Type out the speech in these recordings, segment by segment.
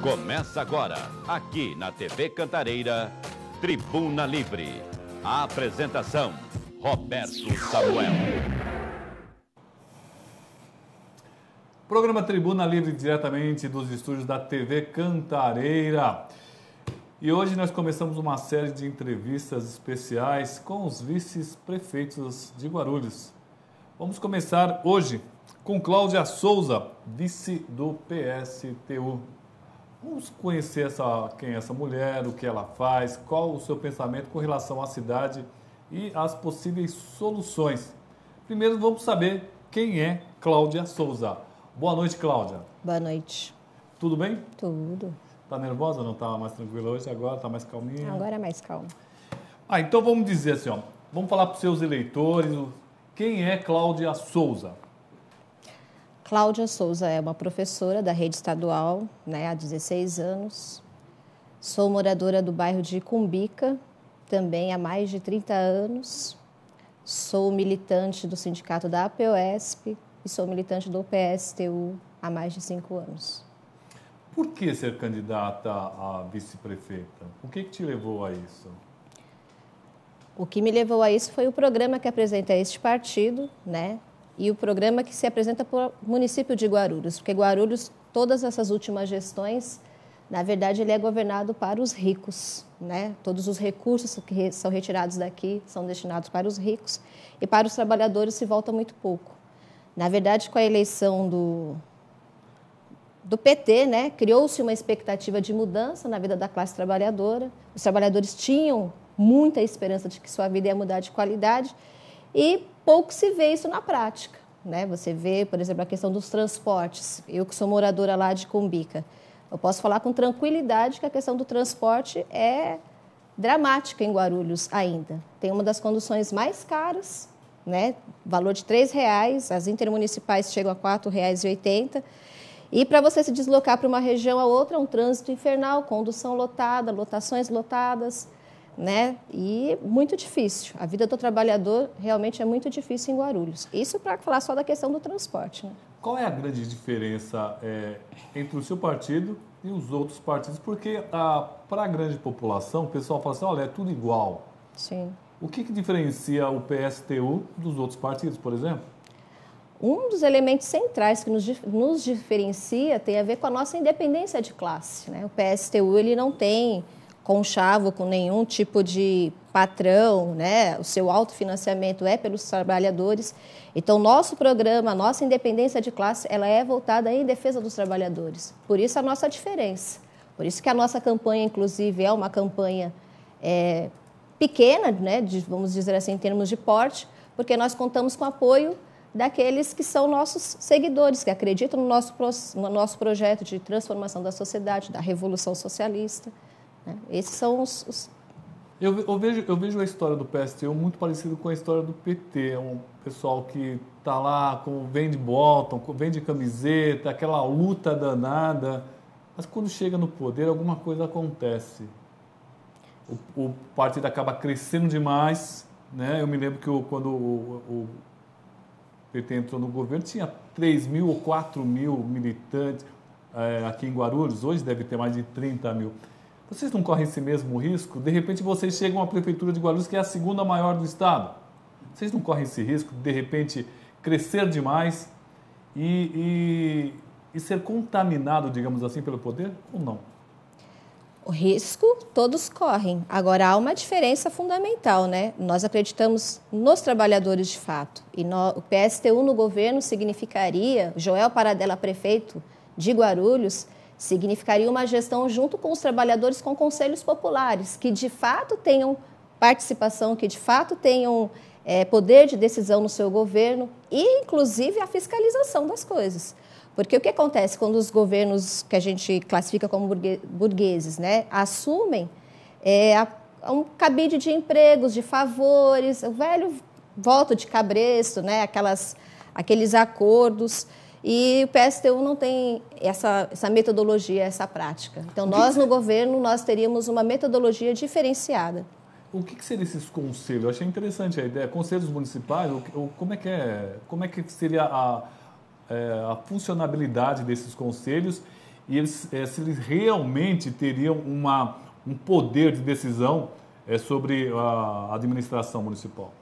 Começa agora, aqui na TV Cantareira, Tribuna Livre. A apresentação, Roberto Samuel. Programa Tribuna Livre diretamente dos estúdios da TV Cantareira. E hoje nós começamos uma série de entrevistas especiais com os vice-prefeitos de Guarulhos. Vamos começar hoje com Cláudia Souza, vice do PSTU. Vamos conhecer quem é essa mulher, o que ela faz, qual o seu pensamento com relação à cidade e as possíveis soluções. Primeiro vamos saber quem é Cláudia Souza. Boa noite, Cláudia. Boa noite. Tudo bem? Tudo. Tá nervosa? Não tá mais tranquila hoje? Agora tá mais calminha? Agora é mais calma. Então vamos dizer assim, ó, vamos falar para os seus eleitores, quem é Cláudia Souza? Cláudia Souza é uma professora da rede estadual, há 16 anos. Sou moradora do bairro de Cumbica, também há mais de 30 anos. Sou militante do sindicato da APOESP e sou militante do PSTU há mais de 5 anos. Por que ser candidata a vice-prefeita? O que te levou a isso? O que me levou a isso foi o programa que apresenta este partido, e o programa que se apresenta para o município de Guarulhos, porque Guarulhos, todas essas últimas gestões, na verdade, ele é governado para os ricos, Todos os recursos que são retirados daqui são destinados para os ricos e para os trabalhadores se volta muito pouco. Na verdade, com a eleição do PT, criou-se uma expectativa de mudança na vida da classe trabalhadora. Os trabalhadores tinham muita esperança de que sua vida ia mudar de qualidade e pouco se vê isso na prática. Você vê, por exemplo, a questão dos transportes. Eu que sou moradora lá de Cumbica, eu posso falar com tranquilidade que a questão do transporte é dramática em Guarulhos ainda. Tem uma das conduções mais caras, valor de R$ 3,00, as intermunicipais chegam a R$ 4,80. E para você se deslocar para uma região a outra, é um trânsito infernal, condução lotada, lotações lotadas, E muito difícil. A vida do trabalhador realmente é muito difícil em Guarulhos. Isso para falar só da questão do transporte. Qual é a grande diferença entre o seu partido e os outros partidos? Porque para a grande população, o pessoal fala assim, olha, é tudo igual. Sim. O que diferencia o PSTU dos outros partidos, por exemplo? Um dos elementos centrais que nos diferencia tem a ver com a nossa independência de classe. O PSTU ele não tem conchavo com nenhum tipo de patrão, O seu autofinanciamento é pelos trabalhadores. Então, nosso programa, a nossa independência de classe, ela é voltada em defesa dos trabalhadores. Por isso, a nossa diferença. Por isso que a nossa campanha, inclusive, é uma campanha pequena, vamos dizer assim, em termos de porte, porque nós contamos com o apoio daqueles que são nossos seguidores, que acreditam no nosso projeto de transformação da sociedade, da revolução socialista. Esses são os... Eu vejo a história do PSTU muito parecido com a história do PT. É um pessoal que está lá, vende bottom, vende camiseta, aquela luta danada. Mas quando chega no poder, alguma coisa acontece. O partido acaba crescendo demais. Eu me lembro que quando o PT entrou no governo, tinha 3.000 ou 4.000 militantes aqui em Guarulhos. Hoje deve ter mais de 30.000. Vocês não correm esse mesmo risco? De repente vocês chegam à prefeitura de Guarulhos, que é a segunda maior do estado. Vocês não correm esse risco de repente crescer demais e ser contaminado, digamos assim, pelo poder ou não? O risco todos correm. Agora, há uma diferença fundamental, Nós acreditamos nos trabalhadores de fato. E o PSTU no governo significaria, Joel Paradella, prefeito de Guarulhos, significaria uma gestão junto com os trabalhadores com conselhos populares, que de fato tenham participação, que de fato tenham poder de decisão no seu governo e, inclusive, a fiscalização das coisas. Porque o que acontece quando os governos que a gente classifica como burgueses, assumem um cabide de empregos, de favores, o velho voto de cabresto, aqueles acordos. E o PSTU não tem essa metodologia, essa prática. Então, nós no governo, nós teríamos uma metodologia diferenciada. O que seriam esses conselhos? Eu achei interessante a ideia. Conselhos municipais, como é que seria a funcionabilidade desses conselhos e se eles realmente teriam um poder de decisão sobre a administração municipal.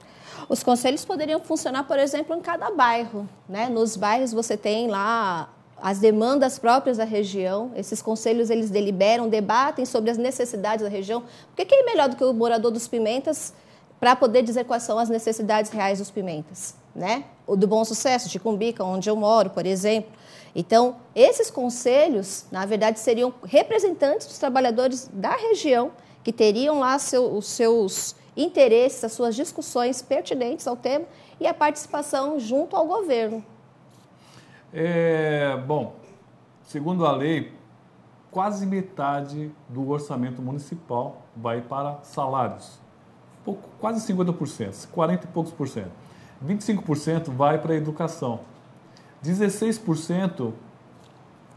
Os conselhos poderiam funcionar, por exemplo, em cada bairro, né? Nos bairros você tem lá as demandas próprias da região. Esses conselhos, eles deliberam, debatem sobre as necessidades da região. Porque quem é melhor do que o morador dos Pimentas para poder dizer quais são as necessidades reais dos Pimentas, né? O do Bom Sucesso, de Cumbica, onde eu moro, por exemplo. Então, esses conselhos, na verdade, seriam representantes dos trabalhadores da região que teriam lá os seus interesses, as suas discussões pertinentes ao tema e a participação junto ao governo. Bom, segundo a lei, quase metade do orçamento municipal vai para salários. Quase 50%, 40 e poucos por cento. 25% vai para a educação. 16%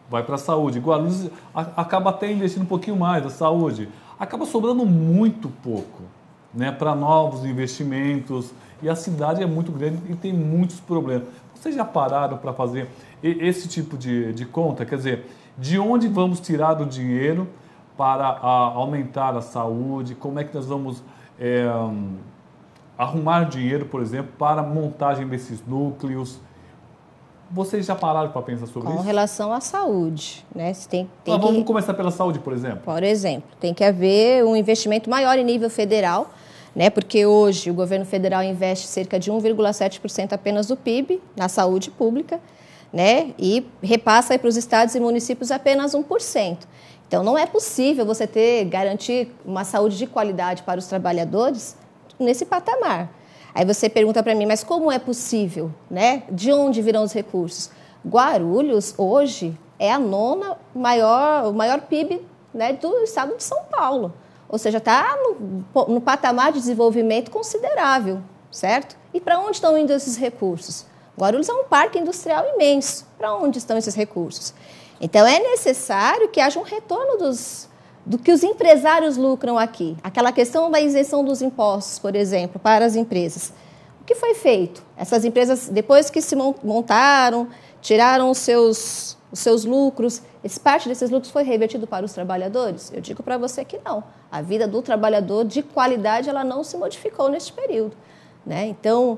vai para a saúde. Guarulhos acaba até investindo um pouquinho mais na saúde. Acaba sobrando muito pouco, né, para novos investimentos. E a cidade é muito grande e tem muitos problemas. Vocês já pararam para fazer esse tipo de conta? Quer dizer, de onde vamos tirar o dinheiro para aumentar a saúde? Como é que nós vamos arrumar dinheiro, por exemplo, para a montagem desses núcleos? Vocês já pararam para pensar sobre isso? Com relação à saúde, né? Vamos começar pela saúde, por exemplo. Por exemplo, tem que haver um investimento maior em nível federal, né? Porque hoje o governo federal investe cerca de 1,7% apenas do PIB na saúde pública, né? E repassa para os estados e municípios apenas 1%. Então, não é possível você garantir uma saúde de qualidade para os trabalhadores nesse patamar. Aí você pergunta para mim, mas como é possível, né? De onde virão os recursos? Guarulhos, hoje, é o maior PIB, né, do estado de São Paulo. Ou seja, está no patamar de desenvolvimento considerável, certo? E para onde estão indo esses recursos? Guarulhos é um parque industrial imenso. Para onde estão esses recursos? Então, é necessário que haja um retorno do que os empresários lucram aqui. Aquela questão da isenção dos impostos, por exemplo, para as empresas. O que foi feito? Essas empresas, depois que se montaram, tiraram os seus lucros, parte desses lucros foi revertido para os trabalhadores? Eu digo para você que não. A vida do trabalhador de qualidade ela não se modificou neste período, né? Então,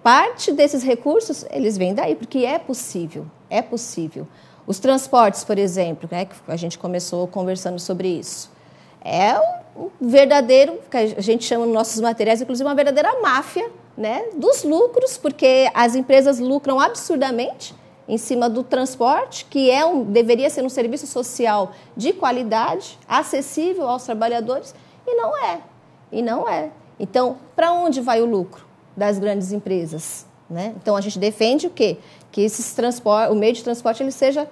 parte desses recursos, eles vêm daí, porque é possível, é possível. Os transportes, por exemplo, né, que a gente começou conversando sobre isso, é um verdadeiro, que a gente chama nos nossos materiais, inclusive uma verdadeira máfia, né, dos lucros, porque as empresas lucram absurdamente em cima do transporte, que deveria ser um serviço social de qualidade, acessível aos trabalhadores, e não é. Então, para onde vai o lucro das grandes empresas, né? Então, a gente defende o quê? Que o meio de transporte ele seja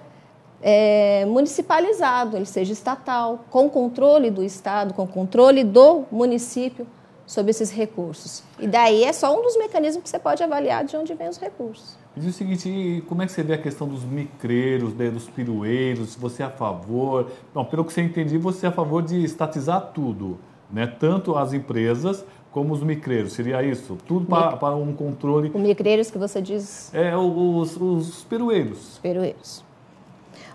municipalizado, ele seja estatal, com controle do Estado, com controle do município sobre esses recursos. E daí é só um dos mecanismos que você pode avaliar de onde vem os recursos. Me diz o seguinte, como é que você vê a questão dos micreiros, dos pirueiros, se você é a favor... Não, pelo que você entendi, você é a favor de estatizar tudo, né? Tanto as empresas como os micreiros, seria isso? Tudo para um controle... Os micreiros que você diz... Os perueiros. Os perueiros.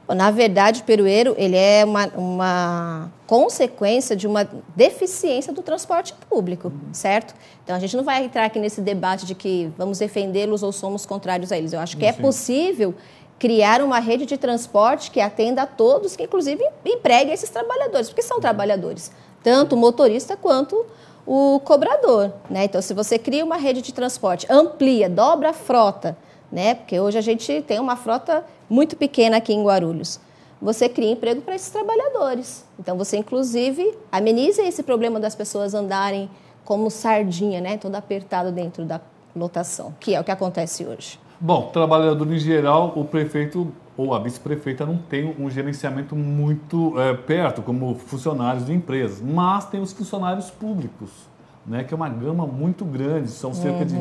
Bom, na verdade, o perueiro ele é uma consequência de uma deficiência do transporte público, certo? Então, a gente não vai entrar aqui nesse debate de que vamos defendê-los ou somos contrários a eles. Eu acho que é possível criar uma rede de transporte que atenda a todos, que inclusive empregue esses trabalhadores, porque são trabalhadores, tanto o motorista quanto o cobrador, né? Então, se você cria uma rede de transporte, amplia, dobra a frota, né? Porque hoje a gente tem uma frota muito pequena aqui em Guarulhos. Você cria emprego para esses trabalhadores. Então, você, inclusive, ameniza esse problema das pessoas andarem como sardinha, né? Todo apertado dentro da lotação, que é o que acontece hoje. Bom, trabalhador em geral, o prefeito ou a vice-prefeita não tem um gerenciamento muito perto, como funcionários de empresas, mas tem os funcionários públicos, né, que é uma gama muito grande, são cerca de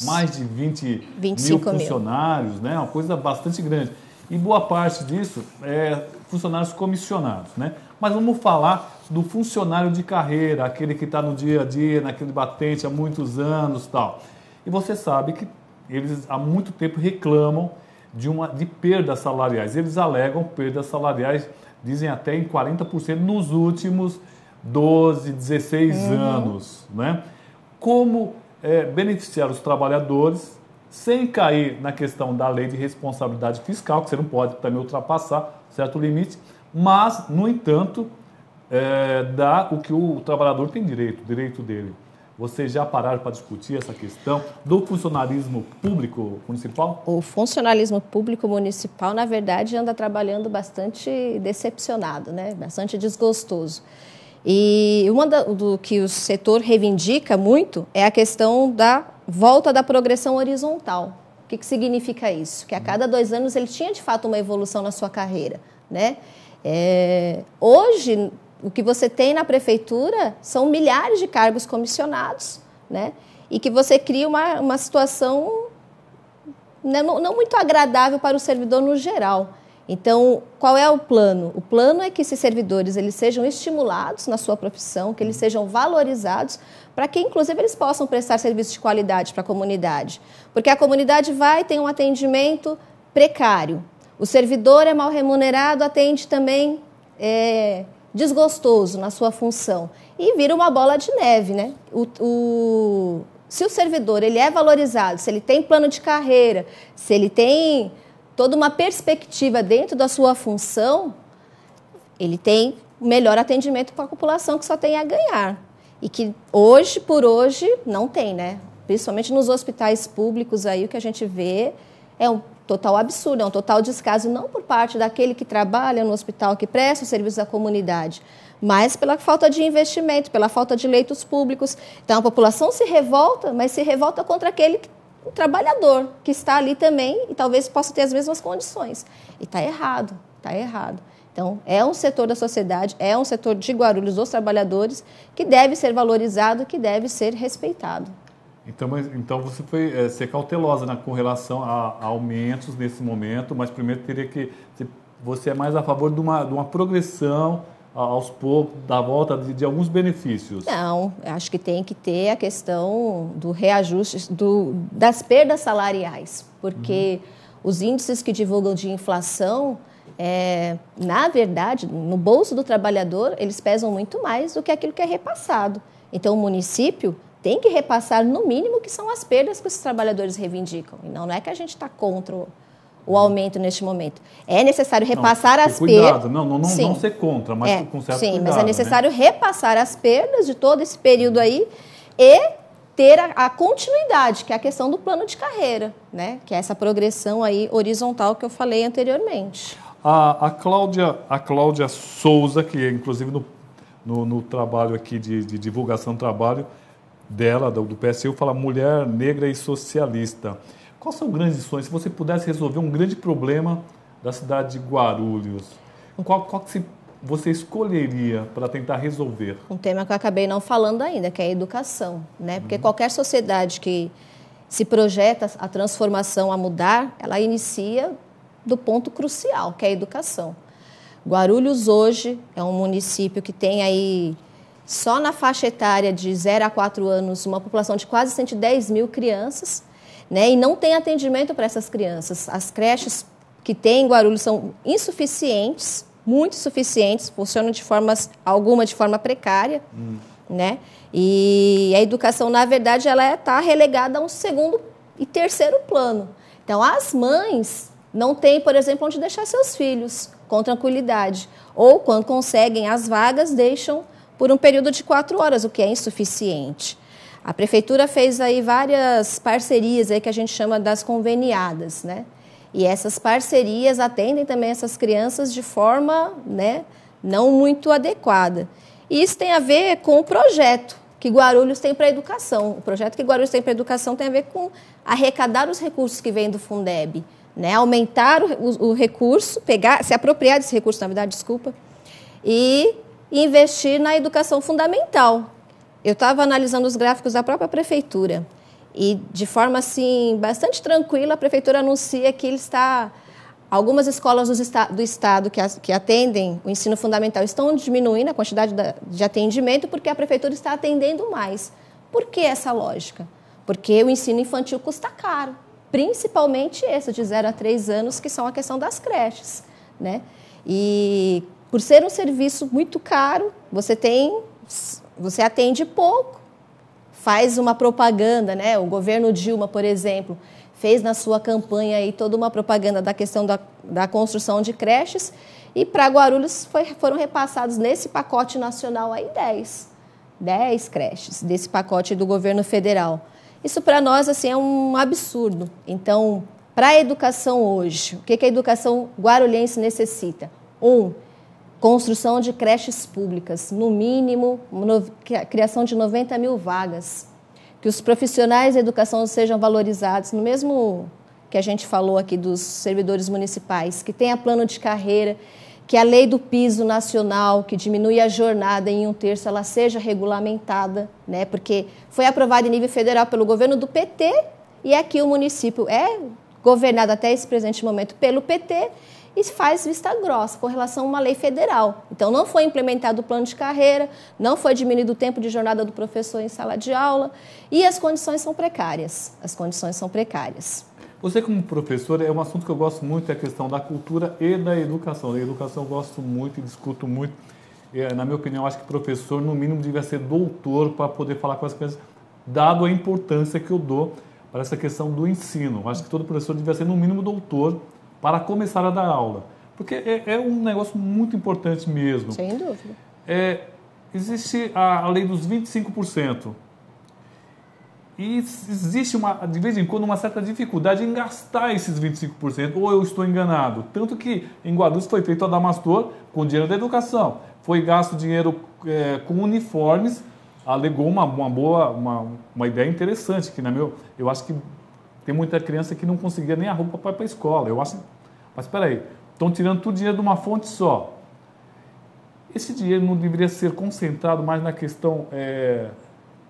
mais de 20 mil funcionários, né, uma coisa bastante grande. E boa parte disso é funcionários comissionados, né? Mas vamos falar do funcionário de carreira, aquele que está no dia a dia, naquele batente há muitos anos e tal. E você sabe que eles há muito tempo reclamam de perdas salariais. Eles alegam perdas salariais, dizem até em 40% nos últimos 12, 16 anos. Né? Como beneficiar os trabalhadores sem cair na questão da lei de responsabilidade fiscal, que você não pode também ultrapassar certo limite, mas, no entanto, dá o que o trabalhador tem direito, o direito dele. Vocês já pararam para discutir essa questão do funcionalismo público municipal? O funcionalismo público municipal, na verdade, anda trabalhando bastante decepcionado, né? Bastante desgostoso. E do que o setor reivindica muito é a questão da volta da progressão horizontal. O que significa isso? Que a cada 2 anos ele tinha, de fato, uma evolução na sua carreira, né? Hoje, o que você tem na prefeitura são milhares de cargos comissionados, né? E que você cria uma situação não muito agradável para o servidor no geral. Então, qual é o plano? O plano é que esses servidores eles sejam estimulados na sua profissão, que eles sejam valorizados, para que, inclusive, eles possam prestar serviços de qualidade para a comunidade. Porque a comunidade tem um atendimento precário. O servidor é mal remunerado, atende também desgostoso na sua função. E vira uma bola de neve, né? Se o servidor ele é valorizado, se ele tem plano de carreira, se ele tem toda uma perspectiva dentro da sua função, ele tem melhor atendimento para a população, que só tem a ganhar. E que hoje, por hoje, não tem, né? Principalmente nos hospitais públicos aí, o que a gente vê é um total absurdo, é um total descaso, não por parte daquele que trabalha no hospital, que presta o serviço à comunidade, mas pela falta de investimento, pela falta de leitos públicos. Então, a população se revolta, mas se revolta contra o trabalhador que está ali também e talvez possa ter as mesmas condições. E está errado, está errado. Então, é um setor da sociedade, é um setor de Guarulhos dos trabalhadores que deve ser valorizado, que deve ser respeitado. Então você foi ser cautelosa, né, com relação a aumentos nesse momento, mas primeiro teria que... Você é mais a favor de uma progressão aos poucos, da volta de alguns benefícios? Não, acho que tem que ter a questão do reajuste, das perdas salariais, porque os índices que divulgam de inflação, na verdade, no bolso do trabalhador, eles pesam muito mais do que aquilo que é repassado. Então, o município tem que repassar, no mínimo, que são as perdas que os trabalhadores reivindicam. E não é que a gente está contra o aumento neste momento. É necessário repassar as perdas. Cuidado, não ser contra, mas com certo cuidado. Sim, mas é necessário repassar as perdas de todo esse período aí e ter a continuidade, que é a questão do plano de carreira, né? Que é essa progressão aí horizontal que eu falei anteriormente. A Cláudia Souza, que é inclusive no trabalho aqui de divulgação do trabalho dela, do PSU, fala mulher negra e socialista. Quais são os grandes sonhos? Se você pudesse resolver um grande problema da cidade de Guarulhos, qual que você escolheria para tentar resolver? Um tema que eu acabei não falando ainda, que é a educação, né? Porque qualquer sociedade que se projeta a transformação, a mudar, ela inicia do ponto crucial, que é a educação. Guarulhos hoje é um município que tem aí, só na faixa etária de 0 a 4 anos, uma população de quase 110 mil crianças, né? E não tem atendimento para essas crianças. As creches que tem em Guarulhos são insuficientes, muito insuficientes, funcionam alguma de forma precária, né? E a educação, na verdade, ela está relegada a um segundo e terceiro plano. Então, as mães não têm, por exemplo, onde deixar seus filhos com tranquilidade. Ou, quando conseguem as vagas, deixam por um período de 4 horas, o que é insuficiente. A prefeitura fez aí várias parcerias aí que a gente chama das conveniadas, né? E essas parcerias atendem também essas crianças de forma, né, não muito adequada. E isso tem a ver com o projeto que Guarulhos tem para a educação. O projeto que Guarulhos tem para a educação tem a ver com arrecadar os recursos que vêm do Fundeb, né? Aumentar o recurso, se apropriar desse recurso, na verdade, e investir na educação fundamental. Eu estava analisando os gráficos da própria prefeitura e, de forma assim, bastante tranquila, a prefeitura anuncia que algumas escolas do estado que atendem o ensino fundamental estão diminuindo a quantidade de atendimento porque a prefeitura está atendendo mais. Por que essa lógica? Porque o ensino infantil custa caro, principalmente esse de 0 a 3 anos, que são a questão das creches, né? E por ser um serviço muito caro, você atende pouco, faz uma propaganda, né? O governo Dilma, por exemplo, fez na sua campanha aí toda uma propaganda da questão da construção de creches, e para Guarulhos foram repassados nesse pacote nacional aí 10 creches, desse pacote do governo federal. Isso para nós assim, é um absurdo. Então, para a educação hoje, o que a educação guarulhense necessita? Construção de creches públicas, no mínimo, criação de 90 mil vagas. Que os profissionais da educação sejam valorizados, no mesmo que a gente falou aqui dos servidores municipais, que tenha plano de carreira, que a lei do piso nacional, que diminui a jornada em 1/3, ela seja regulamentada, né? Porque foi aprovada em nível federal pelo governo do PT, e aqui o município é governado até esse presente momento pelo PT, e faz vista grossa com relação a uma lei federal. Então, não foi implementado o plano de carreira, não foi diminuído o tempo de jornada do professor em sala de aula, e as condições são precárias. Você, como professor, é um assunto que eu gosto muito, é a questão da cultura e da educação. Da educação eu gosto muito e discuto muito. Na minha opinião, acho que professor, no mínimo, devia ser doutor para poder falar com as crianças, dado a importância que eu dou para essa questão do ensino. Acho que todo professor devia ser, no mínimo, doutor para começar a dar aula. Porque é um negócio muito importante mesmo. Sem dúvida. Existe a lei dos 25%. E existe, de vez em quando, uma certa dificuldade em gastar esses 25%. Ou eu estou enganado? Tanto que em Guarulhos foi feito a Adamastor com dinheiro da educação. Foi gasto dinheiro com uniformes. Alegou uma ideia interessante, que eu acho que tem muita criança que não conseguia nem a roupa para ir para a escola. Mas espera aí, estão tirando todo o dinheiro de uma fonte só. Esse dinheiro não deveria ser concentrado mais na questão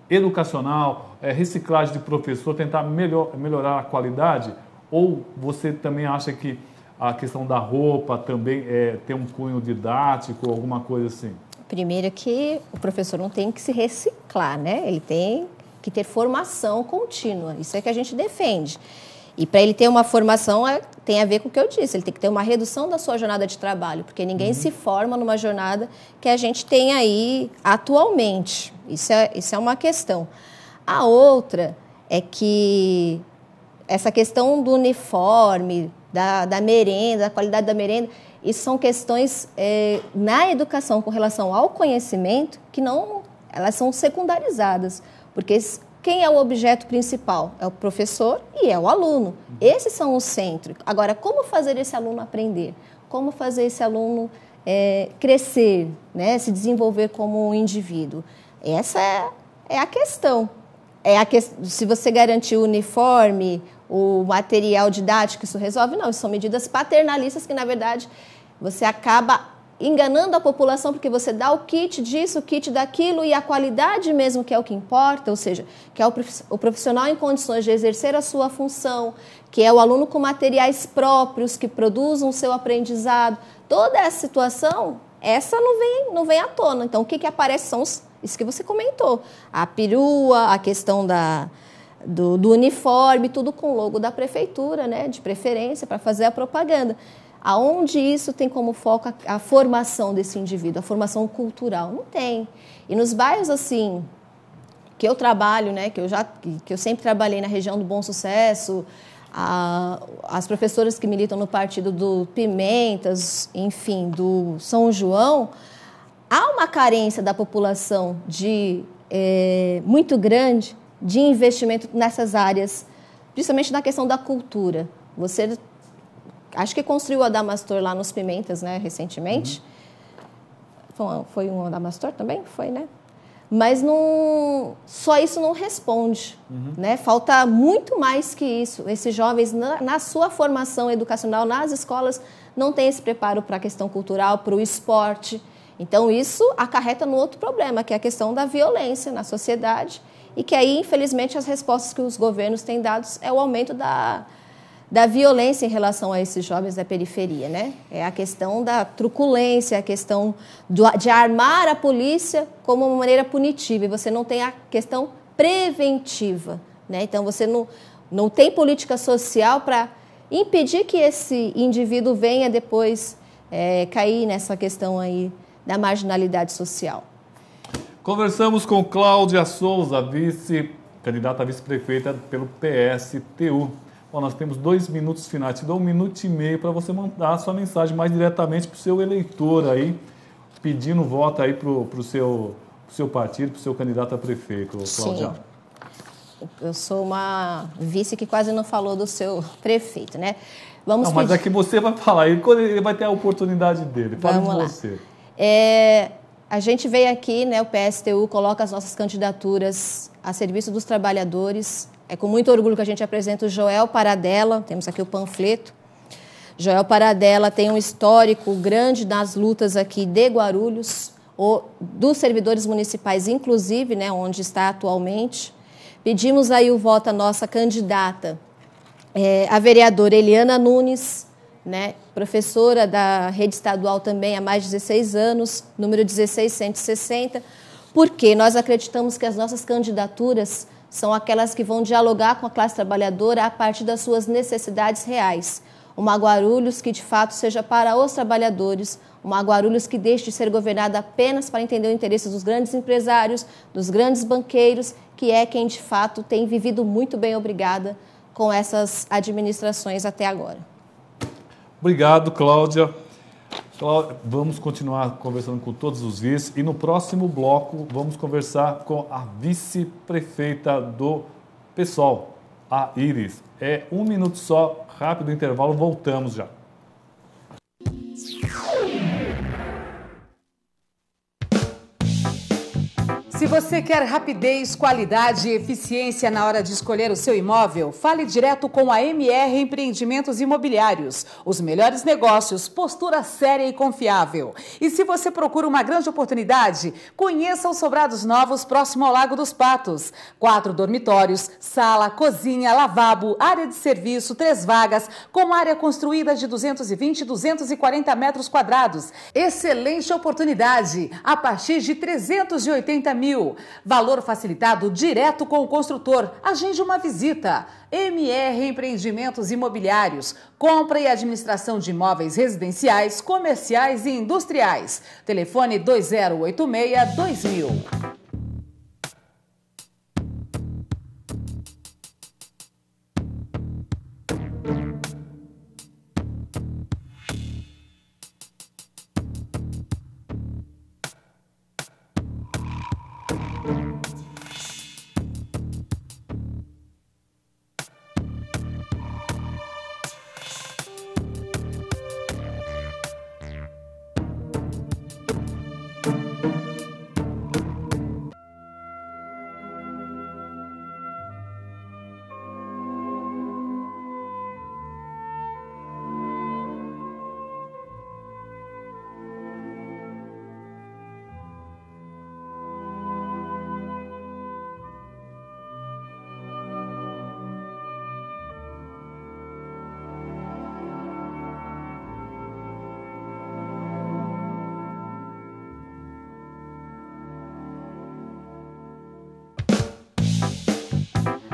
educacional, reciclagem de professor, tentar melhorar a qualidade? Ou você também acha que a questão da roupa também tem um cunho didático, alguma coisa assim? Primeiro que o professor não tem que se reciclar, né? Ele tem que ter formação contínua. Isso é que a gente defende. E para ele ter uma formação, tem a ver com o que eu disse, ele tem que ter uma redução da sua jornada de trabalho, porque ninguém se forma numa jornada que a gente tem aí atualmente. Isso é uma questão. A outra é que essa questão do uniforme, da merenda, da qualidade da merenda, isso são questões na educação com relação ao conhecimento que elas são secundarizadas, porque quem é o objeto principal? É o professor e é o aluno. Esses são o centro. Agora, como fazer esse aluno aprender? Como fazer esse aluno crescer, né? Se desenvolver como um indivíduo? Essa é a questão. Se você garantir o uniforme, o material didático, isso resolve? Não, isso são medidas paternalistas que, na verdade, você acaba enganando a população, porque você dá o kit disso, o kit daquilo, e a qualidade mesmo que é o que importa, ou seja, que é o profissional em condições de exercer a sua função, que é o aluno com materiais próprios, que produzam o seu aprendizado. Toda essa situação, essa não vem à tona. Então, o que aparece são isso que você comentou. A perua, a questão do uniforme, tudo com o logo da prefeitura, né, de preferência, para fazer a propaganda. Aonde isso tem como foco a formação desse indivíduo, a formação cultural? Não tem. E nos bairros, assim, que eu trabalho, né, que eu sempre trabalhei na região do Bom Sucesso, as professoras que militam no partido do Pimentas, enfim, do São João, há uma carência da população muito grande de investimento nessas áreas, principalmente na questão da cultura. Você acho que construiu o Adamastor lá nos Pimentas, né, recentemente. Foi um Adamastor também? Foi, né? Mas só isso não responde. Né? Falta muito mais que isso. Esses jovens, na sua formação educacional, nas escolas, não têm esse preparo para a questão cultural, para o esporte. Então, isso acarreta no outro problema, que é a questão da violência na sociedade, e que aí, infelizmente, as respostas que os governos têm dado é o aumento da violência em relação a esses jovens da periferia, né? É a questão da truculência, a questão de armar a polícia como uma maneira punitiva, e você não tem a questão preventiva, né? Então, Não tem política social para impedir que esse indivíduo venha depois cair nessa questão aí da marginalidade social. Conversamos com Cláudia Souza, candidata a vice-prefeita pelo PSTU. Bom, nós temos 2 minutos finais, te dou 1 minuto e meio para você mandar a sua mensagem mais diretamente para o seu eleitor aí, pedindo voto aí para o seu partido, para o seu candidato a prefeito, Cláudia. Sim. Eu sou uma vice que quase não falou do seu prefeito, né? Mas aqui você vai falar, ele vai ter a oportunidade dele. Fale de você. A gente veio aqui, né, o PSTU coloca as nossas candidaturas a serviço dos trabalhadores. É com muito orgulho que a gente apresenta o Joel Paradella, temos aqui o panfleto. Joel Paradella tem um histórico grande nas lutas aqui de Guarulhos, dos servidores municipais, inclusive, né, onde está atualmente. Pedimos aí o voto à nossa candidata, a vereadora Eliana Nunes, né, professora da rede estadual também há mais de 16 anos, número 16160, porque nós acreditamos que as nossas candidaturas são aquelas que vão dialogar com a classe trabalhadora a partir das suas necessidades reais. Uma Guarulhos que, de fato, seja para os trabalhadores, uma Guarulhos que deixe de ser governada apenas para entender o interesse dos grandes empresários, dos grandes banqueiros, que é quem, de fato, tem vivido muito bem, obrigada, com essas administrações até agora. Obrigado, Cláudia. Vamos continuar conversando com todos os vices e no próximo bloco vamos conversar com a vice-prefeita do PSOL, a Iris. 1 minuto só, rápido intervalo, voltamos já. Se você quer rapidez, qualidade e eficiência na hora de escolher o seu imóvel, fale direto com a MR Empreendimentos Imobiliários. Os melhores negócios, postura séria e confiável. E se você procura uma grande oportunidade, conheça os sobrados novos próximo ao Lago dos Patos. 4 dormitórios, sala, cozinha, lavabo, área de serviço, 3 vagas, com área construída de 220 e 240 metros quadrados. Excelente oportunidade, a partir de 380 mil. Valor facilitado direto com o construtor. Agende uma visita. MR Empreendimentos Imobiliários. Compra e administração de imóveis residenciais, comerciais e industriais. Telefone 2086-2000.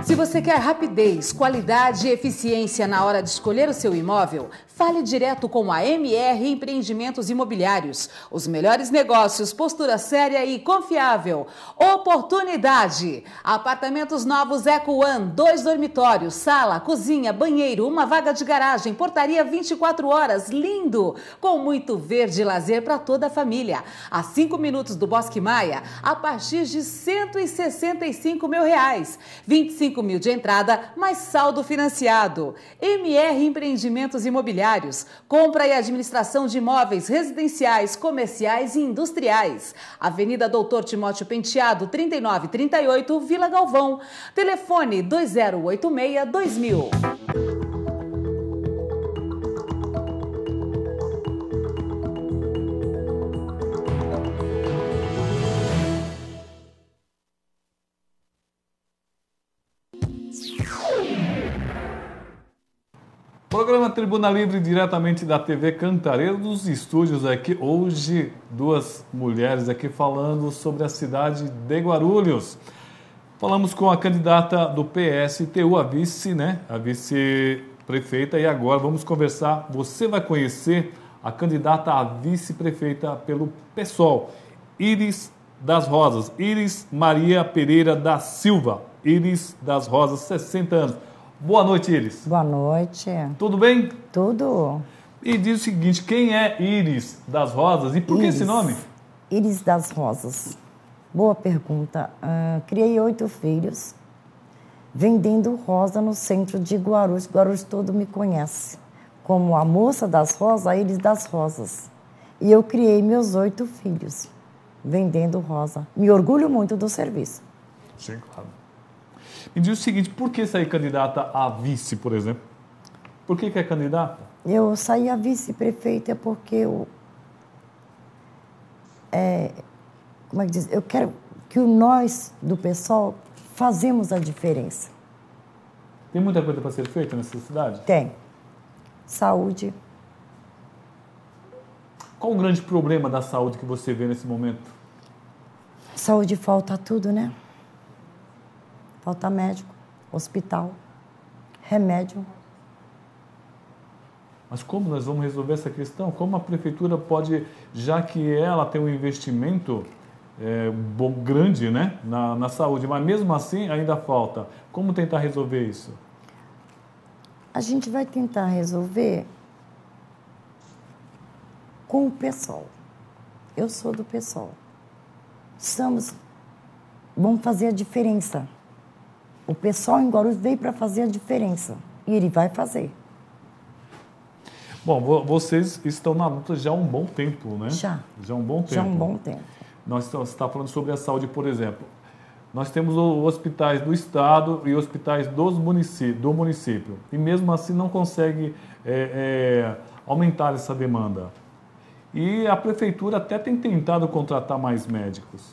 Se você quer rapidez, qualidade e eficiência na hora de escolher o seu imóvel, fale direto com a MR Empreendimentos Imobiliários. Os melhores negócios, postura séria e confiável. Oportunidade. Apartamentos novos Eco One, 2 dormitórios, sala, cozinha, banheiro, 1 vaga de garagem, portaria 24 horas, lindo, com muito verde e lazer para toda a família. A 5 minutos do Bosque Maia, a partir de R$ 165 mil. 25 mil de entrada, mais saldo financiado. MR Empreendimentos Imobiliários. Compra e administração de imóveis residenciais, comerciais e industriais. Avenida Doutor Timóteo Penteado, 3938, Vila Galvão. Telefone 2086-2000. Programa Tribuna Livre, diretamente da TV Cantareira, dos estúdios aqui. Hoje, 2 mulheres aqui falando sobre a cidade de Guarulhos. Falamos com a candidata do PSTU, a vice, né? A vice-prefeita, e agora vamos conversar. Você vai conhecer a candidata a vice-prefeita pelo PSOL, Iris das Rosas, Iris Maria Pereira da Silva. Iris das Rosas, 60 anos. Boa noite, Iris. Boa noite. Tudo bem? Tudo. E diz o seguinte, quem é Iris das Rosas e por que esse nome? Iris das Rosas. Boa pergunta. Criei 8 filhos, vendendo rosa no centro de Guarulhos. Guarulhos todo me conhece como a moça das rosas, a Iris das Rosas. E eu criei meus 8 filhos, vendendo rosa. Me orgulho muito do serviço. Sim, claro. Me diz o seguinte, por que sair candidata a vice, por exemplo? Por que é candidata? Eu saí a vice-prefeita porque eu quero que nós, do PSOL, fazemos a diferença. Tem muita coisa para ser feita nessa cidade? Tem. Saúde. Qual o grande problema da saúde que você vê nesse momento? Saúde falta tudo, né? Falta médico, hospital, remédio. Mas como nós vamos resolver essa questão? Como a prefeitura pode, já que ela tem um investimento grande, né, na saúde, mas mesmo assim ainda falta. Como tentar resolver isso? A gente vai tentar resolver com o PSOL. Eu sou do PSOL. Vamos fazer a diferença. O PSOL em Guarulhos veio para fazer a diferença. E ele vai fazer. Bom, vocês estão na luta já há um bom tempo, né? Já. Já há um bom tempo. Já há um bom tempo. Você está falando sobre a saúde, por exemplo. Nós temos os hospitais do Estado e hospitais do município. E mesmo assim não consegue aumentar essa demanda. E a prefeitura até tem tentado contratar mais médicos,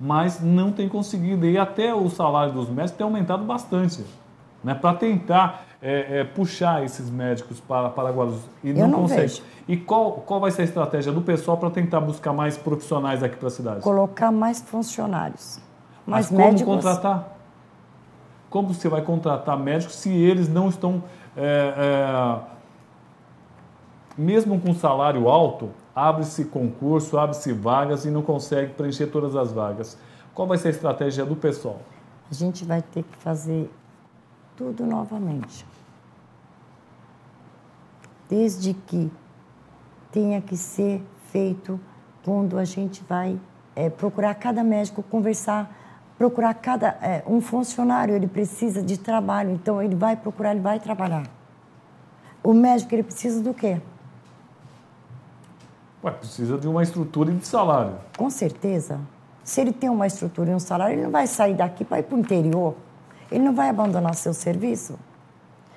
mas não tem conseguido. E até o salário dos médicos tem aumentado bastante, né, para tentar puxar esses médicos para Guarulhos. E não consegue. Vejo. E qual vai ser a estratégia do pessoal para tentar buscar mais profissionais aqui para a cidade? Colocar mais funcionários. Mas como médicos? Contratar? Como você vai contratar médicos se eles não estão... mesmo com salário alto, abre-se concurso, abre-se vagas e não consegue preencher todas as vagas. Qual vai ser a estratégia do pessoal? A gente vai ter que fazer tudo novamente. Desde que tenha que ser feito quando a gente vai procurar cada médico, conversar, procurar um funcionário, ele precisa de trabalho, então ele vai procurar, ele vai trabalhar. O médico, ele precisa do quê? Precisa de uma estrutura e de salário. Com certeza. Se ele tem uma estrutura e um salário, ele não vai sair daqui para ir para o interior. Ele não vai abandonar seu serviço.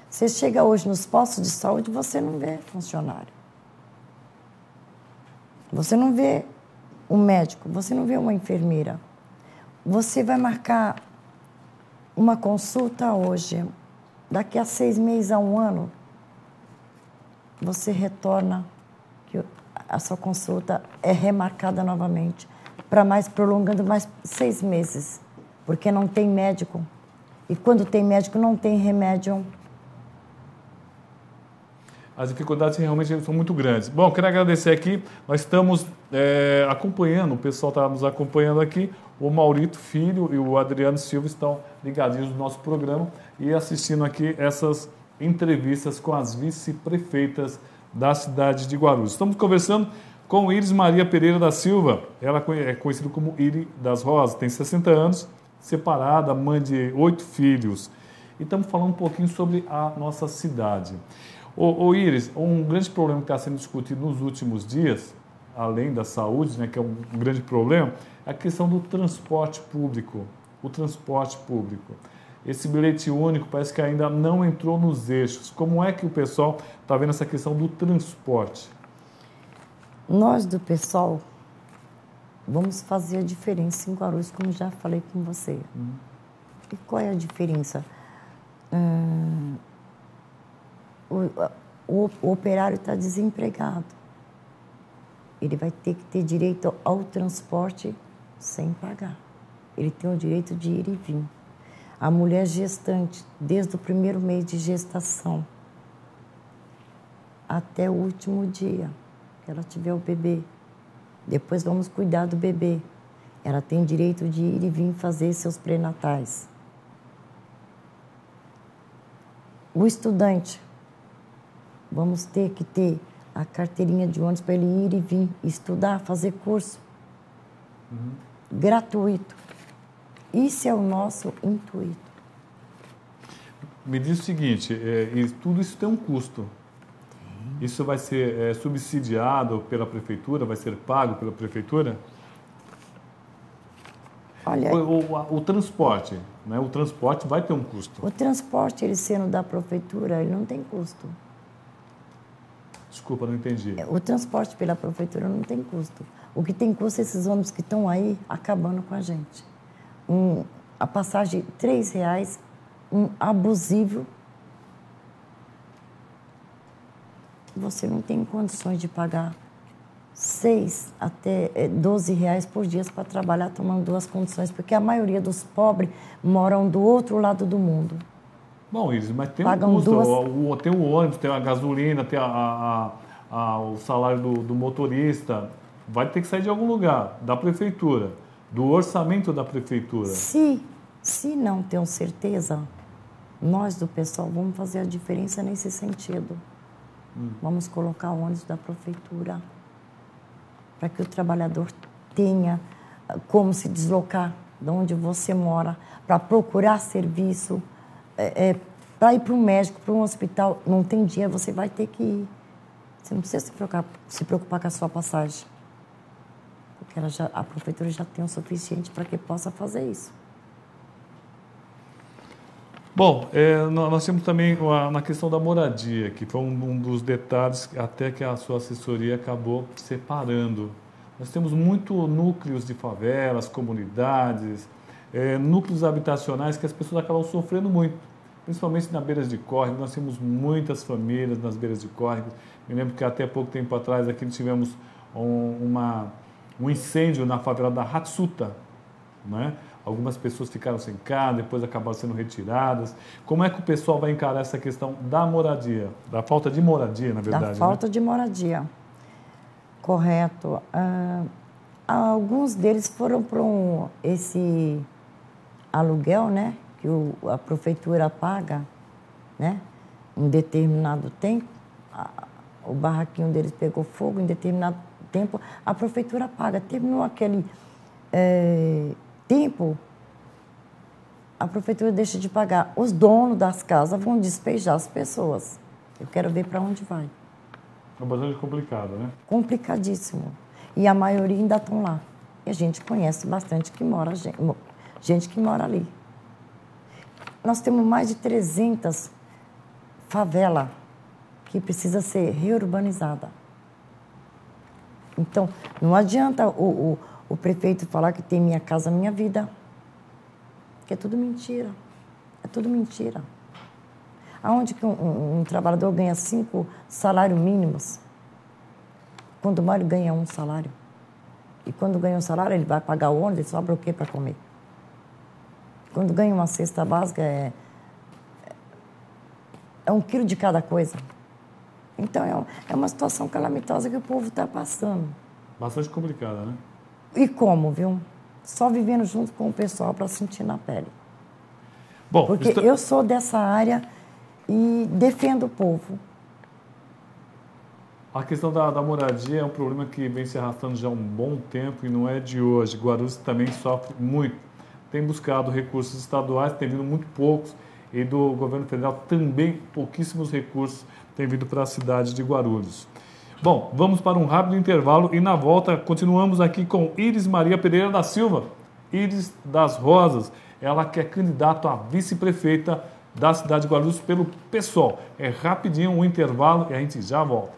Você chega hoje nos postos de saúde, você não vê funcionário. Você não vê um médico, você não vê uma enfermeira. Você vai marcar uma consulta hoje, daqui a 6 meses a 1 ano, você retorna, que a sua consulta é remarcada novamente, para mais, prolongando mais 6 meses, porque não tem médico. E quando tem médico, não tem remédio. As dificuldades realmente são muito grandes. Bom, quero agradecer aqui, nós estamos acompanhando, o pessoal está nos acompanhando aqui, o Maurito Filho e o Adriano Silva estão ligadinhos no nosso programa e assistindo aqui essas entrevistas com as vice-prefeitas da cidade de Guarulhos. Estamos conversando com Iris Maria Pereira da Silva, ela é conhecida como Iris das Rosas, tem 60 anos, separada, mãe de 8 filhos. E estamos falando um pouquinho sobre a nossa cidade. Ô Iris, um grande problema que está sendo discutido nos últimos dias, além da saúde, né, que é um grande problema, é a questão do transporte público. O transporte público. Esse bilhete único parece que ainda não entrou nos eixos. Como é que o pessoal está vendo essa questão do transporte? Nós do PSOL vamos fazer a diferença em Guarulhos, como já falei com você. E qual é a diferença? O operário está desempregado. Ele vai ter que ter direito ao transporte sem pagar. ele tem o direito de ir e vir. A mulher gestante, desde o primeiro mês de gestação até o último dia que ela tiver o bebê, depois vamos cuidar do bebê. Ela tem direito de ir e vir fazer seus pré-natais. O estudante, vamos ter que ter a carteirinha de ônibus para ele ir e vir estudar, fazer curso. Gratuito. Isso é o nosso intuito. Me diz o seguinte, tudo isso tem um custo. Isso vai ser subsidiado pela prefeitura, vai ser pago pela prefeitura? Olha, O transporte, né? O transporte vai ter um custo. o transporte, ele sendo da prefeitura, ele não tem custo. Desculpa, não entendi. O transporte pela prefeitura não tem custo. O que tem custo é esses ônibus que estão aí acabando com a gente. A passagem R$ 3,00, um abusivo. Você não tem condições de pagar 6 até R$ 12 por dia para trabalhar tomando 2 condições, porque a maioria dos pobres moram do outro lado do mundo. Bom, Iris, mas tem Pagam um custo. duas- Tem o ônibus, tem a gasolina, tem o salário do motorista. Vai ter que sair de algum lugar, da prefeitura, do orçamento da prefeitura. Se não tenho certeza, nós do pessoal vamos fazer a diferença nesse sentido. Vamos colocar ônibus da prefeitura para que o trabalhador tenha como se deslocar de onde você mora, para procurar serviço, para ir para um médico, para um hospital. Não tem dinheiro, você vai ter que ir. Você não precisa se preocupar com a sua passagem, porque a prefeitura já tem o suficiente para que possa fazer isso. Bom, nós temos também na questão da moradia, que foi um dos detalhes até que a sua assessoria acabou separando. Nós temos muito núcleos de favelas, comunidades, núcleos habitacionais que as pessoas acabam sofrendo muito, principalmente na beiras de córrego. Nós temos muitas famílias nas beiras de córrego. Me lembro que até pouco tempo atrás aqui tivemos um incêndio na favela da Hatsuta, né? Algumas pessoas ficaram sem casa, depois acabaram sendo retiradas. Como é que o pessoal vai encarar essa questão da moradia, da falta de moradia, na verdade? Da falta de moradia. Correto. Alguns deles foram para esse aluguel, né, que a prefeitura paga, né, em determinado tempo. O barraquinho deles pegou fogo em determinado tempo, a prefeitura paga. Terminou aquele tempo, a prefeitura deixa de pagar. Os donos das casas vão despejar as pessoas. Eu quero ver para onde vai. É bastante complicado, né? Complicadíssimo. E a maioria ainda estão lá. E a gente conhece bastante gente que mora ali. Nós temos mais de 300 favelas que precisa ser reurbanizada. Então, não adianta o prefeito falar que tem Minha Casa Minha Vida, que é tudo mentira. É tudo mentira. Aonde que um trabalhador ganha 5 salários mínimos, quando o marido ganha 1 salário? E quando ganha 1 salário, ele vai pagar o ônibus, sobra o quê para comer? Quando ganha uma cesta básica, é 1 quilo de cada coisa. Então, é uma situação calamitosa que o povo está passando. Bastante complicada, né? E como, viu? Só vivendo junto com o pessoal para sentir na pele. Bom, porque eu sou dessa área e defendo o povo. A questão da moradia é um problema que vem se arrastando já há um bom tempo e não é de hoje. Guarulhos também sofre muito. Tem buscado recursos estaduais, tem vindo muito poucos, e do governo federal também pouquíssimos recursos têm vindo para a cidade de Guarulhos. Bom, vamos para um rápido intervalo e na volta continuamos aqui com Iris Maria Pereira da Silva, Iris das Rosas. Ela que é candidata a vice-prefeita da cidade de Guarulhos pelo PSOL. É rapidinho um intervalo e a gente já volta.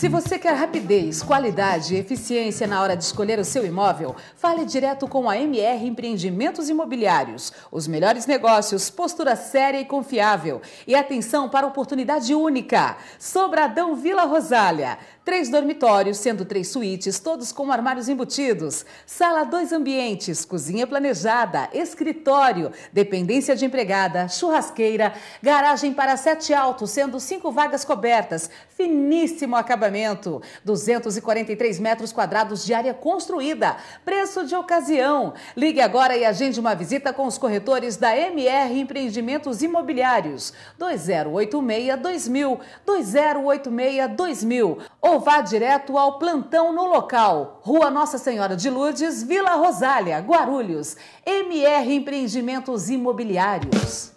Se você quer rapidez, qualidade e eficiência na hora de escolher o seu imóvel, fale direto com a MR Empreendimentos Imobiliários. Os melhores negócios, postura séria e confiável. E atenção para a oportunidade única. Sobradão Vila Rosália. 3 dormitórios, sendo 3 suítes, todos com armários embutidos. Sala 2 ambientes, cozinha planejada, escritório, dependência de empregada, churrasqueira, garagem para 7 autos, sendo 5 vagas cobertas. Finíssimo acabamento. 243 metros quadrados de área construída. Preço de ocasião. Ligue agora e agende uma visita com os corretores da MR Empreendimentos Imobiliários. 2086-2000, 2086-2000. Ou vá direto ao plantão no local. Rua Nossa Senhora de Lourdes, Vila Rosália, Guarulhos. MR Empreendimentos Imobiliários.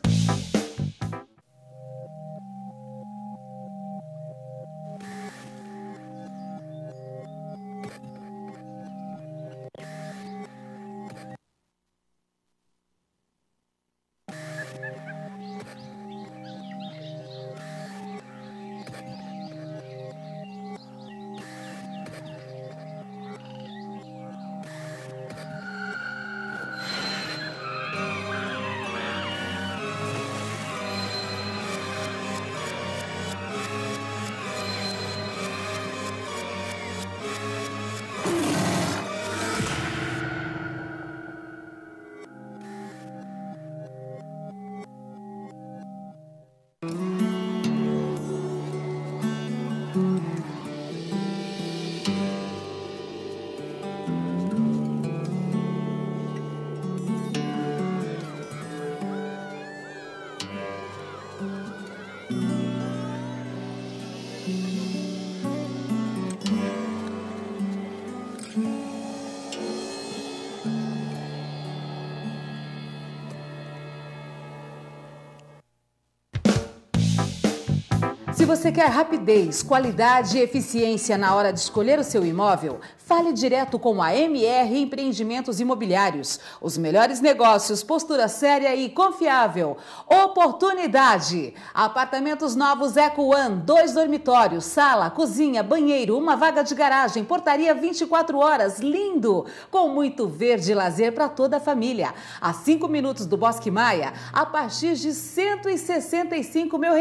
Se você quer rapidez, qualidade e eficiência na hora de escolher o seu imóvel, fale direto com a MR Empreendimentos Imobiliários. Os melhores negócios, postura séria e confiável. Oportunidade. Apartamentos novos Eco One, 2 dormitórios, sala, cozinha, banheiro, uma vaga de garagem, portaria 24 horas, lindo, com muito verde e lazer para toda a família. A 5 minutos do Bosque Maia, a partir de R$165 mil.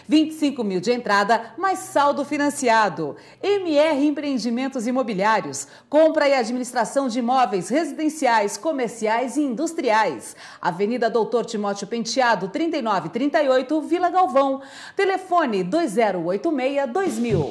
25 mil de entrada, mais saldo financiado. MR Empreendimentos Imobiliários. Compra e administração de imóveis residenciais, comerciais e industriais. Avenida Doutor Timóteo Penteado, 3938, Vila Galvão. Telefone 2086-2000.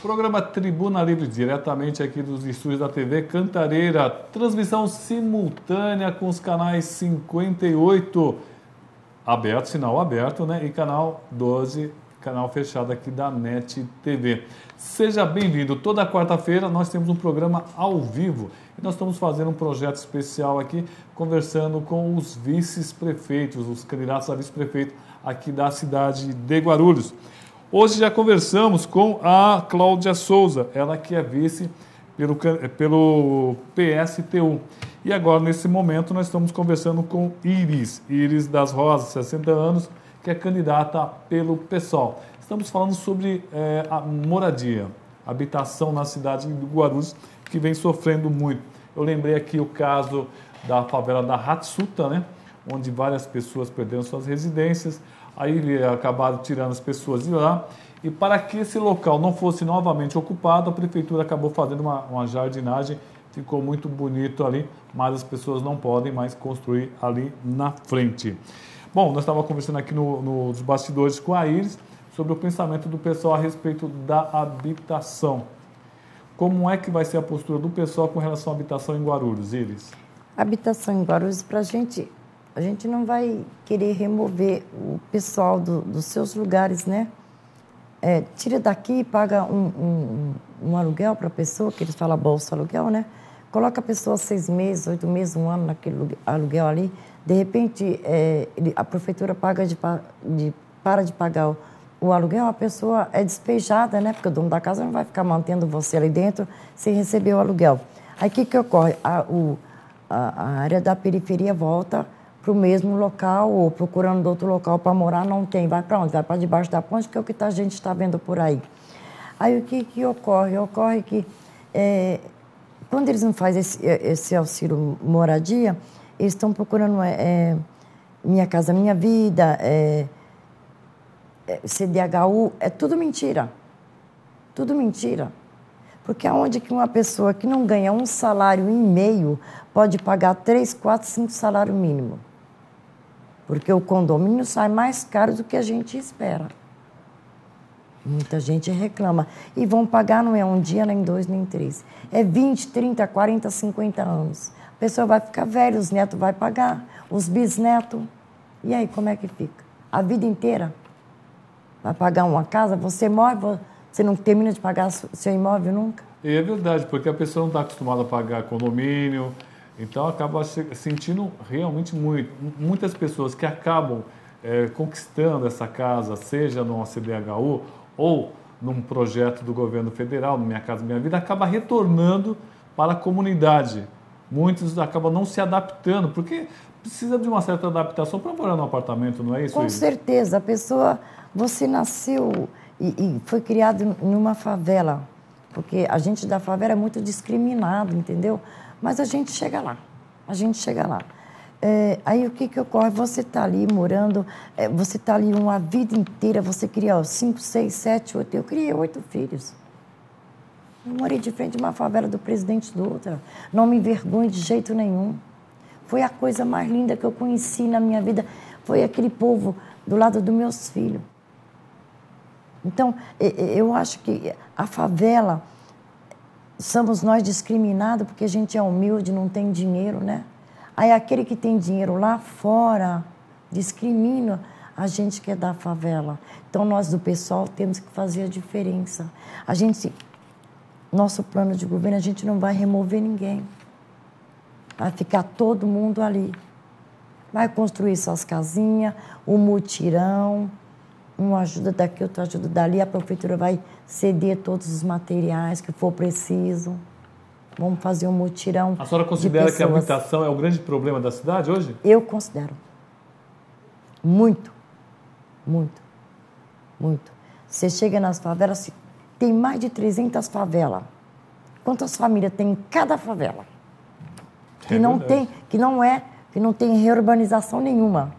Programa Tribuna Livre, diretamente aqui dos estúdios da TV Cantareira. Transmissão simultânea com os canais 58, aberto, sinal aberto, né? E canal 12, canal fechado aqui da NET TV. Seja bem-vindo. Toda quarta-feira nós temos um programa ao vivo. E nós estamos fazendo um projeto especial aqui, conversando com os vice-prefeitos, os candidatos a vice-prefeito aqui da cidade de Guarulhos. Hoje já conversamos com a Cláudia Souza, ela que é vice pelo PSTU. E agora, nesse momento, nós estamos conversando com Iris das Rosas, 60 anos, que é candidata pelo PSOL. Estamos falando sobre a moradia, habitação na cidade de Guarulhos, que vem sofrendo muito. Eu lembrei aqui o caso da favela da Hatsuta, né, onde várias pessoas perderam suas residências. Aí acabaram tirando as pessoas de lá. E para que esse local não fosse novamente ocupado, a prefeitura acabou fazendo uma jardinagem. Ficou muito bonito ali, mas as pessoas não podem mais construir ali na frente. Bom, nós estávamos conversando aqui nos bastidores com a Iris sobre o pensamento do pessoal a respeito da habitação. Como é que vai ser a postura do pessoal com relação à habitação em Guarulhos, Iris? Habitação em Guarulhos, para a gente não vai querer remover o pessoal dos seus lugares, né? Tira daqui e paga um aluguel para a pessoa, que eles falam bolsa aluguel, né? Coloca a pessoa 6 meses, 8 meses, 1 ano naquele aluguel ali. De repente, a prefeitura paga de para de pagar o aluguel, a pessoa é despejada, né? Porque o dono da casa não vai ficar mantendo você ali dentro sem receber o aluguel. Aí o que ocorre? A área da periferia volta para o mesmo local ou procurando outro local para morar, não tem. Vai para onde? Vai para debaixo da ponte, que é o que a gente está vendo por aí. Aí o que ocorre? Ocorre que quando eles não fazem esse auxílio moradia, eles estão procurando Minha Casa Minha Vida, CDHU, é tudo mentira. Tudo mentira. Porque aonde que uma pessoa que não ganha 1,5 salário pode pagar 3, 4, 5 salários mínimos? Porque o condomínio sai mais caro do que a gente espera. Muita gente reclama. E vão pagar não é um dia, nem 2, nem 3. É 20, 30, 40, 50 anos. A pessoa vai ficar velha, os netos vão pagar, os bisnetos. E aí, como é que fica? A vida inteira? Vai pagar uma casa, você morre, você não termina de pagar seu imóvel nunca? E é verdade, porque a pessoa não está acostumada a pagar condomínio, então acaba sentindo realmente muito. Muitas pessoas que acabam conquistando essa casa, seja numa CDHU ou num projeto do governo federal, no Minha Casa Minha Vida, acaba retornando para a comunidade. Muitos acabam não se adaptando, porque precisa de uma certa adaptação para morar num apartamento, não é isso? Com certeza, a pessoa, você nasceu e foi criado numa favela, porque a gente da favela é muito discriminado, entendeu? Mas a gente chega lá, aí o que ocorre? Você está ali morando, você está ali uma vida inteira, você cria 5, 6, 7, 8, eu criei 8 filhos. Eu morei de frente de uma favela do Presidente Dutra, não me envergonho de jeito nenhum. Foi a coisa mais linda que eu conheci na minha vida, foi aquele povo do lado dos meus filhos. Então, eu acho que a favela, somos nós discriminados porque a gente é humilde, não tem dinheiro, né? Aí aquele que tem dinheiro lá fora discrimina a gente que é da favela. Então, nós do pessoal temos que fazer a diferença. Nosso plano de governo, a gente não vai remover ninguém. Vai ficar todo mundo ali. Vai construir suas casinhas, o mutirão, uma ajuda daqui, outra ajuda dali. A prefeitura vai ceder todos os materiais que for preciso. Vamos fazer um mutirão. A senhora considera que a habitação é o grande problema da cidade hoje? Eu considero. Muito. Muito. Muito. Você chega nas favelas, tem mais de 300 favelas. Quantas famílias tem em cada favela? Que não tem reurbanização nenhuma.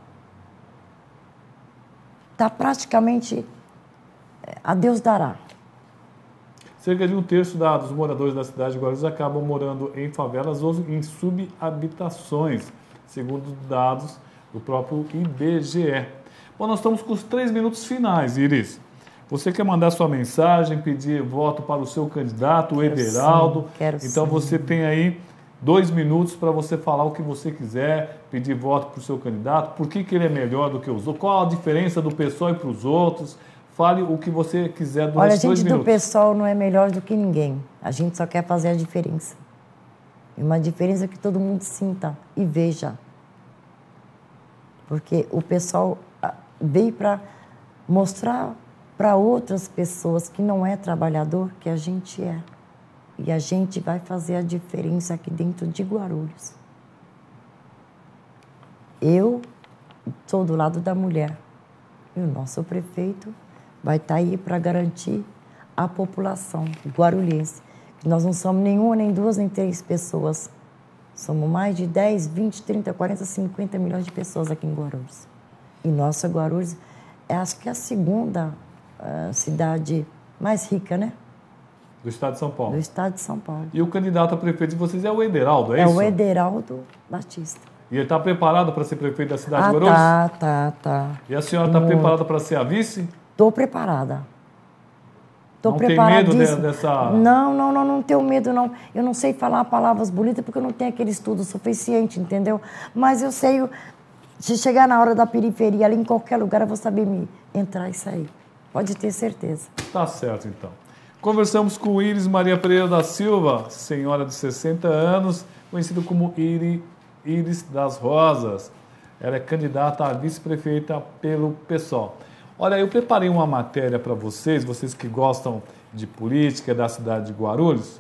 Está praticamente a Deus dará. Cerca de 1/3 dos moradores da cidade de Guarulhos acabam morando em favelas ou em subhabitações, segundo dados do próprio IBGE. Bom, nós estamos com os 3 minutos finais, Iris. Você quer mandar sua mensagem, pedir voto para o seu candidato, o Ederaldo? Quero então sim. Você tem aí 2 minutos para você falar o que você quiser, pedir voto para o seu candidato, por que ele é melhor do que os outros, qual a diferença do PSOL e para os outros. Fale o que você quiser durante 2 minutos. Olha, a gente do PSOL não é melhor do que ninguém. A gente só quer fazer a diferença. E uma diferença que todo mundo sinta e veja. Porque o PSOL veio para mostrar para outras pessoas que não é trabalhador, que a gente é. E a gente vai fazer a diferença aqui dentro de Guarulhos. Eu sou do lado da mulher. E o nosso prefeito vai estar aí para garantir a população guarulhense. Que nós não somos nenhuma, nem 2, nem 3 pessoas. Somos mais de 10, 20, 30, 40, 50 milhões de pessoas aqui em Guarulhos. E nossa Guarulhos, acho que é a segunda cidade mais rica, né? Do estado de São Paulo. Do estado de São Paulo. E o candidato a prefeito de vocês é o Ederaldo, é isso? É o Ederaldo Batista. E ele está preparado para ser prefeito da cidade de Guarulhos? Tá. E a senhora está preparada para ser a vice? Estou preparada. Não tem medo dessa... Não tenho medo, não. Eu não sei falar palavras bonitas porque eu não tenho aquele estudo suficiente, entendeu? Mas eu sei, se chegar na hora da periferia, ali em qualquer lugar, eu vou saber me entrar e sair. Pode ter certeza. Tá certo, então. Conversamos com Iris Maria Pereira da Silva, senhora de 60 anos, conhecida como Iris das Rosas. Ela é candidata a vice-prefeita pelo PSOL. Olha, eu preparei uma matéria para vocês que gostam de política da cidade de Guarulhos,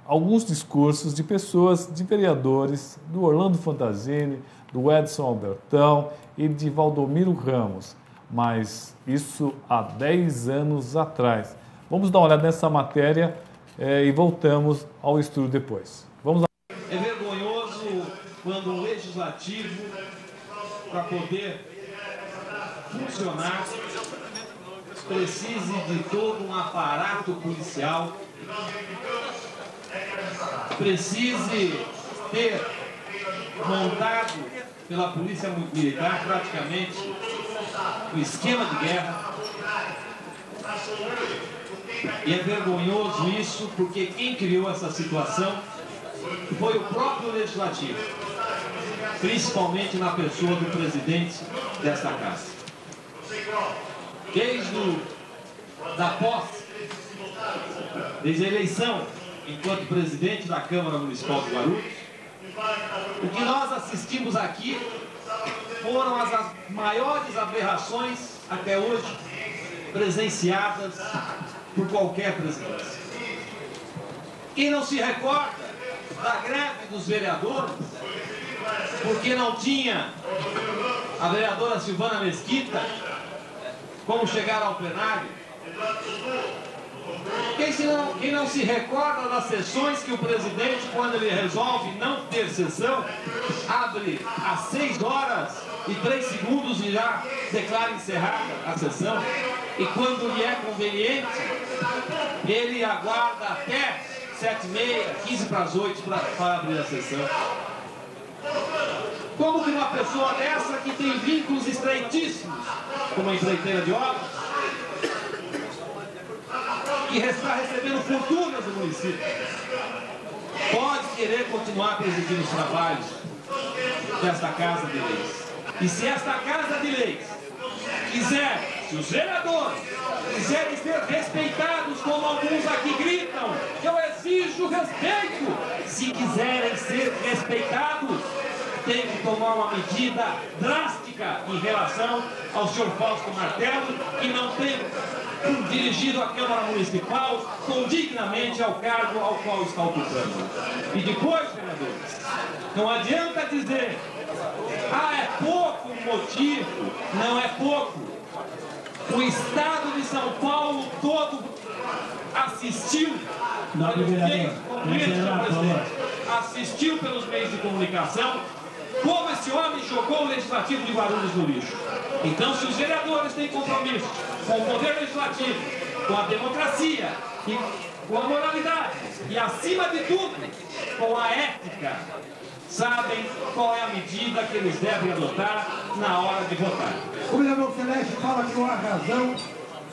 alguns discursos de pessoas, de vereadores, do Orlando Fantazini, do Edson Albertão e de Valdomiro Ramos, mas isso há 10 anos atrás. Vamos dar uma olhada nessa matéria e voltamos ao estúdio depois. Vamos lá. É vergonhoso quando o legislativo, para poder funcionar, precise de todo um aparato policial, precise ter montado pela Polícia Militar praticamente um esquema de guerra. E é vergonhoso isso, porque quem criou essa situação foi o próprio Legislativo, principalmente na pessoa do presidente desta casa. Da posse, desde a eleição enquanto presidente da Câmara Municipal de Guarulhos, o que nós assistimos aqui foram as maiores aberrações até hoje presenciadas por qualquer presidência. Quem não se recorda da greve dos vereadores, porque não tinha a vereadora Silvana Mesquita como chegar ao plenário? Quem não se recorda das sessões que o presidente, quando ele resolve não ter sessão, abre às 6h03 e já declara encerrada a sessão, e quando lhe é conveniente, ele aguarda até 7h30, 7:45 para abrir a sessão. Como que uma pessoa dessa, que tem vínculos estreitíssimos com uma empreiteira de obras, que está recebendo fortunas do município, pode querer continuar presidindo os trabalhos desta Casa de Leis? E se esta Casa de Leis quiser, se os vereadores quiserem ser respeitados, como alguns aqui gritam, eu exijo respeito, se quiserem ser respeitados, tem que tomar uma medida drástica em relação ao senhor Fausto Martello, que não tem dirigido a Câmara Municipal condignamente ao cargo ao qual está ocupando. E depois, vereadores, não adianta dizer, é pouco o motivo, não é pouco. O Estado de São Paulo todo assistiu, assistiu pelos meios de comunicação, como esse homem jogou o Legislativo de Guarulhos no lixo. Então, se os vereadores têm compromisso com o poder legislativo, com a democracia, e com a moralidade e, acima de tudo, com a ética, sabem qual é a medida que eles devem adotar na hora de votar. O vereador Celeste fala que não há razão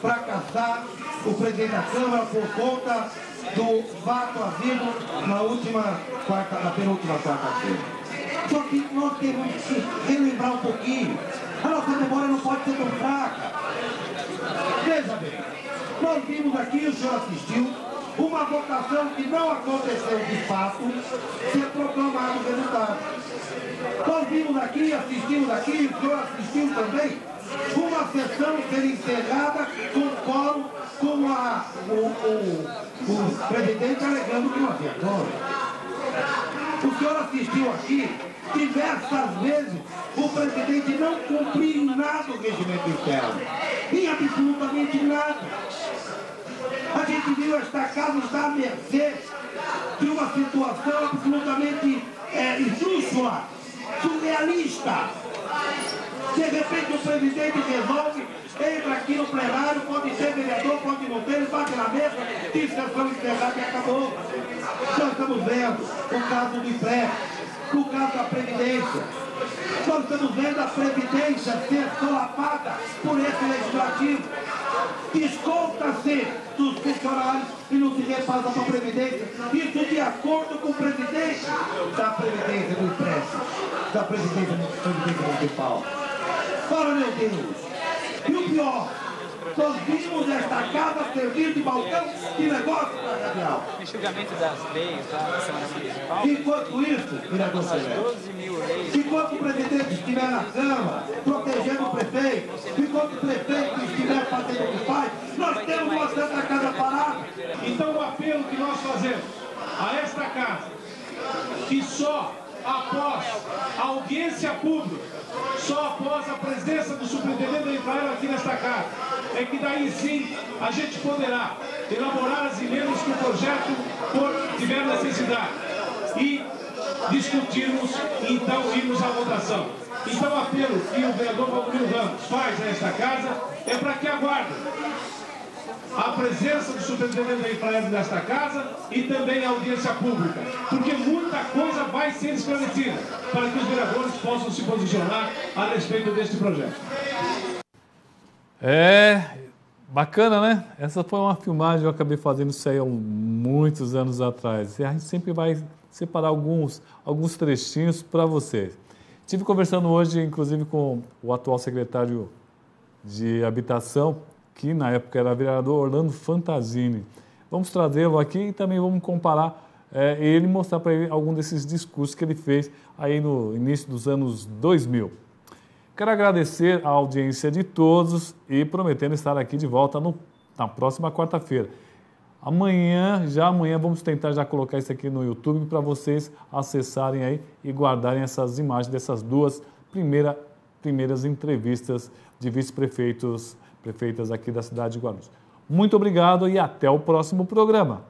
para caçar o presidente da Câmara por conta do fato havido na penúltima quarta-feira. Só que nós temos que relembrar um pouquinho. A nossa memória não pode ser tão fraca. Veja bem, nós vimos aqui, o senhor assistiu, uma votação que não aconteceu de fato, ser proclamado o resultado. Nós vimos aqui, assistimos aqui, o senhor assistiu também, uma sessão ser encerrada com quórum, com o presidente alegando que não havia quórum. O senhor assistiu aqui, diversas vezes, o presidente não cumpriu nada o regimento interno. Em absolutamente nada. A gente viu esta casa estar à mercê de uma situação absolutamente esdrúxula, surrealista. De repente o presidente resolve, entra aqui no plenário, pode ser vereador, pode não ter, ele bate na mesa, diz sessão encerrada e acabou. Nós estamos vendo o caso do IPREC, o caso da Previdência. Nós estamos vendo a Previdência ser solapada por esse legislativo. Desconta-se dos funcionários e não se repassa para a Previdência. Isso de acordo com o presidente da Previdência do IPREC, da Previdência Municipal. Fala, meu Deus. E o pior, Nós vimos esta casa servir de balcão de negócio para a Radial. Enxugamento das leis da Câmara Municipal. Enquanto isso, vereador Pelé, 12 mil leis. enquanto o presidente estiver na Câmara, protegendo o prefeito, enquanto o prefeito estiver fazendo o que faz, nós temos uma Santa Casa parada. Então o apelo que nós fazemos a esta casa, que só após a audiência pública, só após a presença do superintendente da Infraero aqui nesta casa, é que daí sim a gente poderá elaborar as emendas que o projeto tiver necessidade e discutirmos e então irmos à votação. Então o apelo que o vereador Valdomiro Ramos faz a esta casa é para que aguardem a presença do superintendente da Infraero nesta casa e também a audiência pública, porque muita coisa vai ser esclarecida para que os vereadores possam se posicionar a respeito deste projeto. Bacana, né? Essa foi uma filmagem, eu acabei fazendo isso aí há muitos anos atrás. E a gente sempre vai separar alguns trechinhos para vocês. Estive conversando hoje, inclusive, com o atual secretário de Habitação, que na época era vereador Orlando Fantasini. Vamos trazê-lo aqui e também vamos comparar ele e mostrar para ele algum desses discursos que ele fez aí no início dos anos 2000. Quero agradecer a audiência de todos e prometendo estar aqui de volta na próxima quarta-feira. Amanhã vamos tentar já colocar isso aqui no YouTube para vocês acessarem aí e guardarem essas imagens dessas duas primeiras entrevistas de vice-prefeitas aqui da cidade de Guarulhos. Muito obrigado e até o próximo programa.